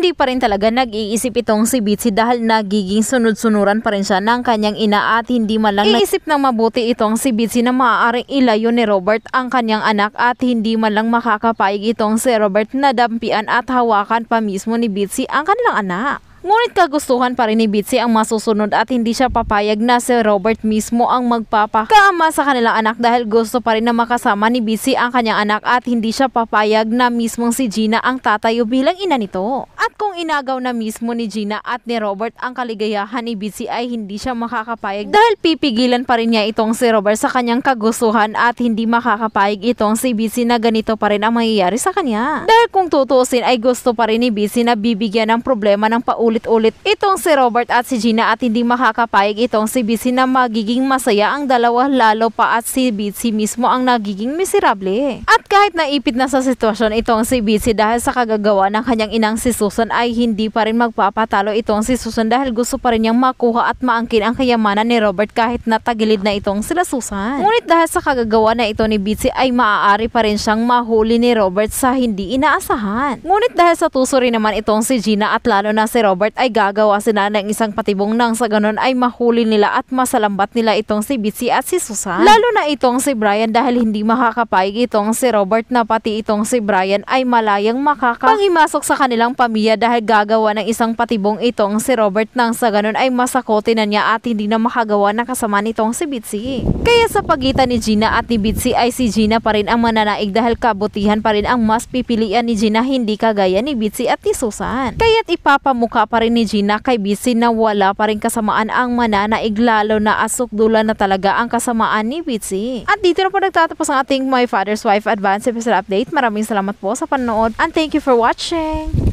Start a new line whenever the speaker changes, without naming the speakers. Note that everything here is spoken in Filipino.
Hindi pa rin talaga nag-iisip itong si Bitsy dahil nagiging sunod-sunuran pa rin siya ng kanyang ina at hindi man lang iisip ng mabuti itong si Bitsy na maaaring ilayo ni Robert ang kanyang anak at hindi man lang makakapayag itong si Robert na dampian at hawakan pa mismo ni Bitsy ang kanilang anak. Ngunit kagustuhan pa rin ni Bitsy ang masusunod at hindi siya papayag na si Robert mismo ang magpapakaama sa kanilang anak dahil gusto pa rin na makasama ni Bitsy ang kanyang anak at hindi siya papayag na mismong si Gina ang tatayo bilang ina nito. At kung inagaw na mismo ni Gina at ni Robert ang kaligayahan ni Bitsy ay hindi siya makakapayag dahil pipigilan pa rin niya itong si Robert sa kanyang kagustuhan at hindi makakapayag itong si Bitsy na ganito pa rin ang mangyayari sa kanya. Dahil kung tutuusin ay gusto pa rin ni Bitsy na bibigyan ng problema ng paulit-ulit itong si Robert at si Gina at hindi makakapayag itong si Bitsy na magiging masaya ang dalawa lalo pa at si Bitsy mismo ang nagiging miserable. At kahit naipit na sa sitwasyon itong si Bitsy dahil sa kagagawa ng kanyang inang si Susan ay hindi pa rin magpapatalo itong si Susan dahil gusto pa rin niyang makuha at maangkin ang kayamanan ni Robert kahit natagilid na itong sila Susan. Ngunit dahil sa kagagawa na ito ni Bitsy ay maaari pa rin siyang mahuli ni Robert sa hindi inaasahan. Ngunit dahil sa tuso rin naman itong si Gina at lalo na si Robert ay gagawa sila ng isang patibong nang sa ganon ay mahuli nila at masalambat nila itong si Bitsy at si Susan. Lalo na itong si Brian dahil hindi makakapayag itong si Robert na pati itong si Brian ay malayang makakapanghimasok sa kanilang pamilya dahil gagawa ng isang patibong itong si Robert nang sa ganon ay masakotin na niya at hindi na makagawa ng kasama nitong si Bitsy. Kaya sa pagitan ni Gina at ni Bitsy ay si Gina pa rin ang mananaig dahil kabutihan pa rin ang mas pipilian ni Gina hindi kagaya ni Bitsy at ni Susan. Kaya't ipapamukha pa rin ni Gina kay Bitsy na wala pa rin kasamaan ang mananaig lalo na asukdulan na talaga ang kasamaan ni Bitsy. At dito na po nagtatapos ang ating My Father's Wife Advance Episode Update. Maraming salamat po sa panonood and thank you for watching!